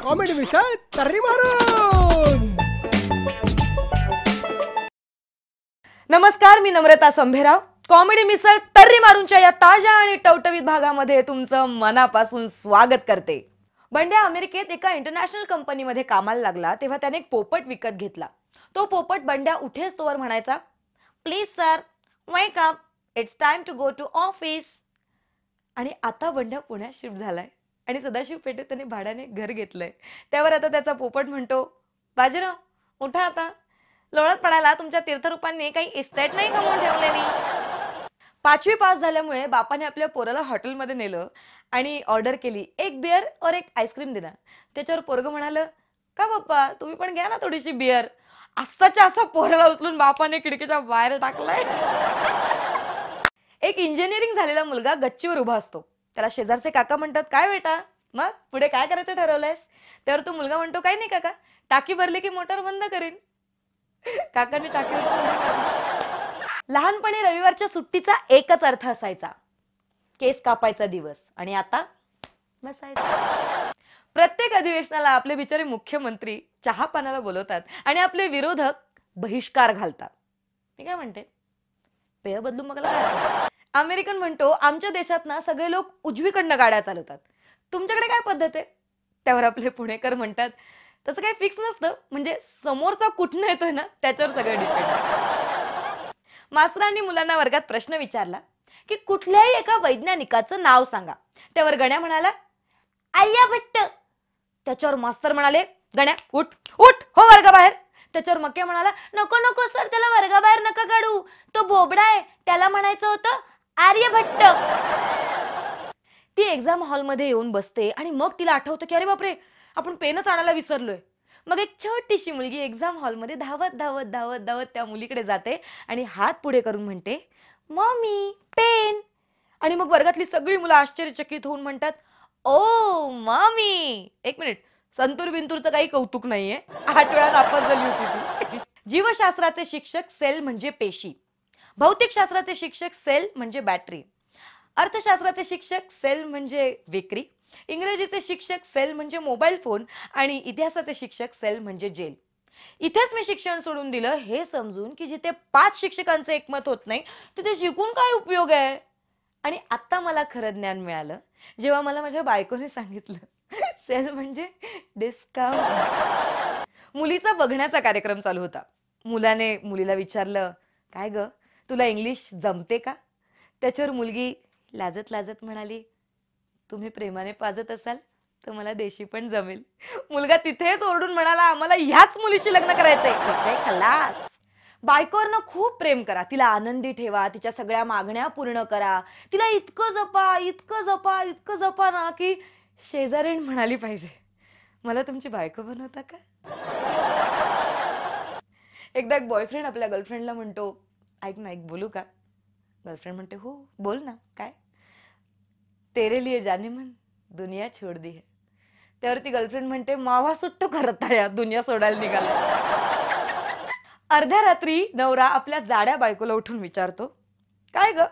Comedy विषय तर्री मारून. नमस्कार, मी नम्रता संभेराव. कॉमेडी मिसळ तर्री मारूनच्या या ताज्या आणि टवटवीत भागामध्ये तुमचं मनापासून स्वागत करते. बंड्या अमेरिकेत एका इंटरनॅशनल कंपनीमध्ये कामाला लागला तेव्हा त्याने एक पोपट विकत घेतला. तो पोपट बंड्या उठेच तोवर म्हणायचा, please sir wake up, it's time to go to office. आणि आता बंड्या पुण्यात शिफ्ट झालाय आणि सदाशिव पेठेत त्याने भाड्याने घर घेतलंय. त्यावर आता त्याचा पोपट म्हणतो, बाजीराव उठा आता, लोळत पडायला तुमच्या तीर्थरूपांनी काही इस्टेट नाही कमवून ठेवलेली. 5वी पास झाल्यामुळे बापाने आपल्या पोराला हॉटेलमध्ये नेलं आणि ऑर्डर केली, एक बियर और एक आईस्क्रीम देणार. त्याच्यावर पोरगं म्हणालं, का बाप्पा तुम्ही पण घ्या ना थोडीशी बियर. असाच्या असा पोराला उचलून बापाने खिडकीच्या बाहेर टाकलाय. एक इंजिनिअरिंग झालेला मुलगा गच्चीवर उभा असतो. त्याला शेजारचे काका म्हणतात, काय बेटा मग पुढे काय करायचं ठरवलंयस? त्यावर तो मुलगा म्हणतो, काही नाही काका, टाकी भरली की मोटर बंद करेन. काकांनी टाकी लहानपणी रविवारच्या सुट्टीचा एकच अर्थ असायचा, केस कापायचा दिवस. आणि आता बसायचं. प्रत्येक अधिवेशनाला आपले बिचारे मुख्यमंत्री चहा पानाला बोलवतात आणि आपले विरोधक बहिष्कार घालतात. मी काय म्हणते, पेय बदलू मग काय? अमेरिकन म्हणतो, आमच्या देशात ना सगळे लोक उजवीकडनं गाड्या चालवतात, तुमच्याकडे काय पद्धत आहे? त्यावर आपले पुणेकर म्हणतात, तसं काही फिक्स नसतं, म्हणजे समोरचा कुठनं येतोय ना त्याच्यावर सगळं डिपेंड. मास्तरांनी मुलांना वर्गात प्रश्न विचारला की कुठल्याही एका वैज्ञानिकाचं नाव सांगा. त्यावर गण्या म्हणाला, आर्यभट्ट. त्याच्यावर मास्तर म्हणाले, गण्या उठ उठ हो वर्गाबाहेर. त्याच्यावर मक्या म्हणाला, नको नको सर, त्याला वर्गाबाहेर नका काढू, तो बोबडा आहे, त्याला म्हणायचं होतं आर्यभट्ट. ती एक्झाम हॉलमध्ये येऊन बसते आणि मग तिला आठवतं की अरे बापरे, आपण पेनच आणायला विसरलोय. मग एक छोटीशी मुलगी एक्झाम हॉलमध्ये धावत धावत धावत धावत त्या मुलीकडे जाते आणि हात पुढे करून म्हणते, मम्मी पेन. आणि मग वर्गातली सगळी मुलं आश्चर्यचकित होऊन म्हणतात, ओ मम्मी. एक मिनिट, संतूर बिंतूरचं काही कौतुक नाहीये, 8 वेळा नापास झाली होती ती. जीवशास्त्राचे शिक्षक सेल म्हणजे पेशी, भौतिकशास्त्राचे शिक्षक सेल म्हणजे बॅटरी, अर्थशास्त्राचे शिक्षक सेल म्हणजे विक्री, इंग्रजीचे शिक्षक सेल म्हणजे मोबाईल फोन आणि इतिहासाचे शिक्षक सेल म्हणजे जेल. इथेच मी शिक्षण सोडून दिलं हे समजून की जिथे 5 शिक्षकांचे एकमत होत नाही तिथे शिकून काय उपयोग आहे. आणि आता मला खरं ज्ञान मिळालं जेव्हा मला माझ्या बायकोने सांगितलं सेल म्हणजे डिस्काउंट. मुलीचा बघण्याचा कार्यक्रम चालू होता. मुलाने मुलीला विचारलं, काय ग तुला इंग्लिश जमते का? त्याच्यावर मुलगी लाजत लाजत म्हणाली, तुम्ही प्रेमाने पाजत असाल तर मला देशी पण जमेल. मुलगा तिथेच ओरडून म्हणाला, आम्हाला ह्याच मुलीशी लग्न करायचंय. खलास. बायकोवरनं खूप प्रेम करा, तिला आनंदी ठेवा, तिच्या सगळ्या मागण्या पूर्ण करा, तिला इतकं जपा इतकं जपा इतकं जपा ना की शेजारीण म्हणाली पाहिजे, मला तुमची बायको बनवता का? एकदा एक बॉयफ्रेंड आपल्या गर्लफ्रेंडला म्हणतो, ऐक ना एक बोलू का? गर्लफ्रेंड म्हणते, हो बोल ना. काय? तेरे लिए जाने मन दुनिया छोड़ दी है. त्यावरती गर्लफ्रेंड म्हणते, मावा सुट्टो करताळ्या, दुनिया सोडायला निघाला. अर्ध्या रात्री नवरा आपल्या जाड्या बायकोला उठून विचारतो, काय ग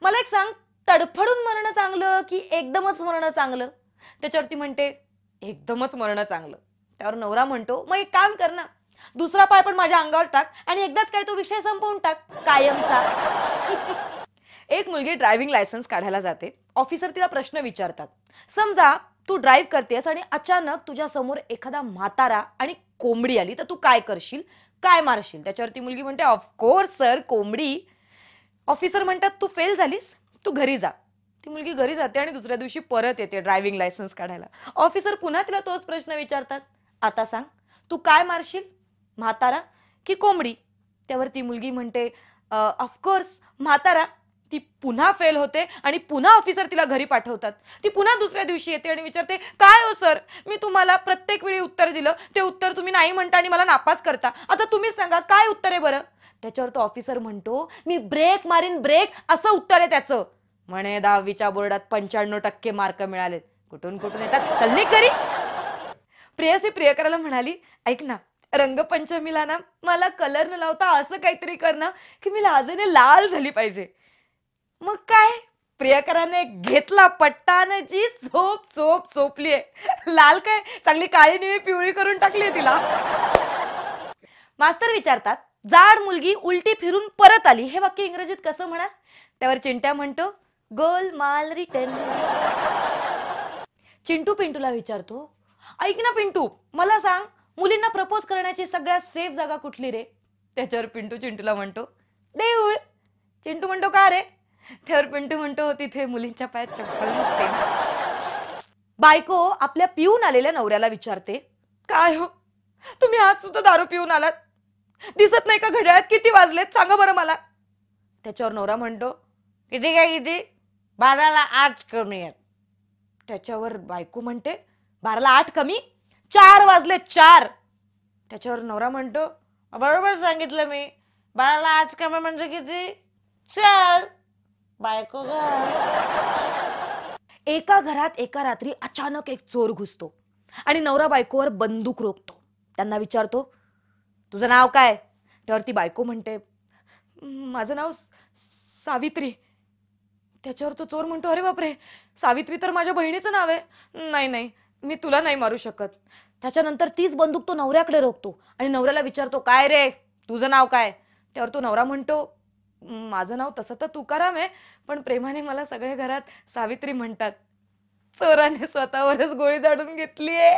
मला एक सांग, तडफडून मरणं चांगलं की एकदमच मरणं चांगलं? त्याच्यावरती म्हणते, एकदमच मरणं चांगलं. त्यावर नवरा म्हणतो, मग एक काम कर ना, दुसरा पाय पण माझ्या अंगावर टाक आणि एकदाच काय तो विषय संपवून टाक कायमचा. एक मुलगी ड्रायव्हिंग लायसन्स काढायला जाते. ऑफिसर तिला प्रश्न विचारतात, समजा तू ड्राईव्ह करतेस आणि अचानक तुझ्या समोर एखादा म्हातारा आणि कोंबडी आली तर तू काय करशील, काय मारशील? त्याच्यावरती मुलगी म्हणते, ऑफकोर्स सर कोंबडी. ऑफिसर म्हणतात, तू फेल झालीस, तू घरी जा. ती मुलगी घरी जाते आणि दुसऱ्या दिवशी परत येते ड्रायव्हिंग लायसन्स काढायला. ऑफिसर पुन्हा तिला तोच प्रश्न विचारतात, आता सांग तू काय मारशील, म्हातारा की कोंबडी? त्यावर ती मुलगी म्हणते, ऑफकोर्स म्हातारा. ती पुन्हा फेल होते आणि पुन्हा ऑफिसर तिला घरी पाठवतात. ती पुन्हा दुसऱ्या दिवशी येते आणि विचारते, काय हो सर, मी तुम्हाला प्रत्येक वेळी उत्तर दिलं, ते उत्तर तुम्ही नाही म्हणता आणि मला नापास करता, आता तुम्हीच सांगा काय उत्तर आहे बरं? त्याच्यावर तो ऑफिसर म्हणतो, मी ब्रेक मारीन ब्रेक, असं उत्तर आहे त्याचं. म्हणे 10वीच्या बोर्डात 95% मार्क मिळालेत, कुठून कुठून येतात, चल निघ घरी. प्रेयसी प्रियकराला म्हणाली, ऐक ना रंगपंचमीला ना मला कलर न लावता असं काहीतरी कर ना की मी लाजेने लाल झाली पाहिजे. मग काय, प्रियकराने घेतला पट्टा आणि जी झोप झोप झोपलीये. लाल काय चांगली काळी निळी पिवळी करून टाकली तिला. मास्तर विचारतात, जाड मुलगी उलटी फिरून परत आली, हे वाक्य इंग्रजीत कसं म्हणा? त्यावर चिंट्या म्हणतो, गोलमाल रिटर्न. चिंटू पिंटूला विचारतो, ऐक ना पिंटू, मला सांग मुलींना प्रपोज करण्याची सगळ्यात सेफ जागा कुठली रे? त्याच्यावर पिंटू चिंटूला म्हणतो, देऊळ. चिंटू म्हणतो, का रे? त्यावर पिंटू म्हणतो, तिथे मुलींच्या पायात चप्पल नसते. बायको आपल्या पिऊन आलेल्या नवऱ्याला विचारते, काय हो तुम्ही आज सुद्धा दारू पिऊन आलात? दिसत नाही का घड्याळात किती वाजलेत, सांगा बरं मला. त्याच्यावर नवरा म्हणतो, किती काय किती? 12ला 8 कमी आहेत. त्याच्यावर बायको म्हणते, 12ला 8 कमी? 4 वाजले 4. त्याच्यावर नवरा म्हणतो, बरोबर सांगितलं मी, 12ला 8 कमी म्हणजे किती? 4. बायको एका घरात एका रात्री अचानक एक चोर घुसतो आणि नवरा बायकोवर बंदूक रोखतो. त्यांना विचारतो, तुझं नाव काय? त्यावर ती बायको म्हणते, माझं नाव सावित्री. त्याच्यावर तो चोर म्हणतो, अरे बापरे, सावित्री तर माझ्या बहिणीचं नाव आहे. नाही नाही, मी तुला नाही मारू शकत. त्याच्यानंतर तीच बंदूक तो नवऱ्याकडे रोखतो आणि नवऱ्याला विचारतो, काय रे तुझं नाव काय? त्यावर तो नवरा म्हणतो, माझं नाव तसं तर तुकाराम आहे, पण प्रेमाने मला सगळे घरात सावित्री म्हणतात. चोराने स्वतःवरच गोळी झाडून घेतलीये.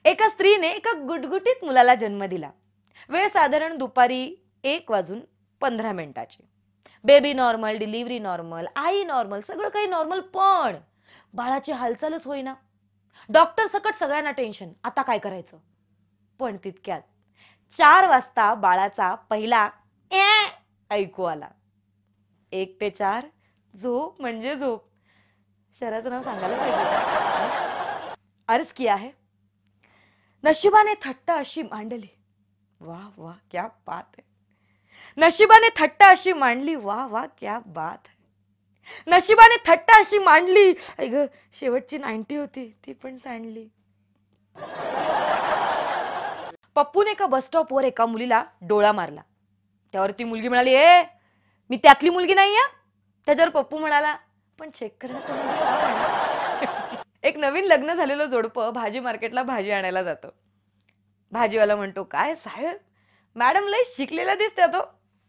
एका स्त्रीने एका गुटगुटीत मुलाला जन्म दिला. वेळ साधारण दुपारी 1:15 बेबी नॉर्मल, डिलिव्हरी नॉर्मल, आई नॉर्मल, सगळं काही नॉर्मल, पण बाळाची हालचालच होईना. डॉक्टर सकट सगळ्यांना टेन्शन, आता काय करायचं? पण तितक्यात 4 वाजता बाळाचा पहिला ऐकू आला. 1 ते 4 झोप म्हणजे झोप. शहराचं नाव सांगायला पाहिजे. अर्ज किया है, नशिबाने थट्ट अशी मांडली, वाह वाह क्या बात है. नशिबाने थट्ट अशी मांडली, वाह वाह क्या बात है. नशिबाने थट्ट अशी मांडली, ऐक शेवटची 90 होती ती पण सांडली. पप्पूने एका बस स्टॉपवर एका मुलीला डोळा मारला. त्यावर ती मुलगी म्हणाली, ए मी त्यातली मुलगी नाही आहे. त्याच्यावर पप्पू म्हणाला, पण चेक करणं. एक नवीन लग्न झालेलं जोडपं भाजी मार्केटला भाजी आणायला जातं. भाजीवाला म्हणतो, काय साहेब, मॅडम लय शिकलेला दिसते तो.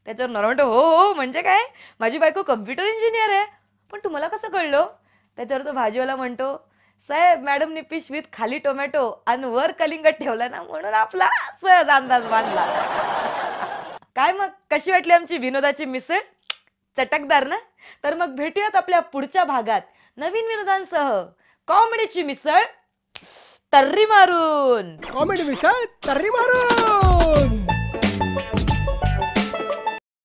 त्याच्यावर नवरा म्हणतो, हो हो म्हणजे काय, माझी बायको कम्प्युटर इंजिनियर आहे. पण तुम्हाला कसं कळलं? त्याच्यावर तो भाजीवाला म्हणतो, साहेब मॅडमनी पिशवीत खाली टोमॅटो आणि वर कलिंगड ठेवला ना, म्हणून आपला सहज अंदाज बांधला. काय मग कशी वाटली आमची विनोदाची मिसळ? चटकदार ना? तर मग भेटूयात आपल्या पुढच्या भागात नवीन विनोदांसह. कॉमेडीची मिसळ तर्री मारून. कॉमेडी मिसळ तर्री मारून.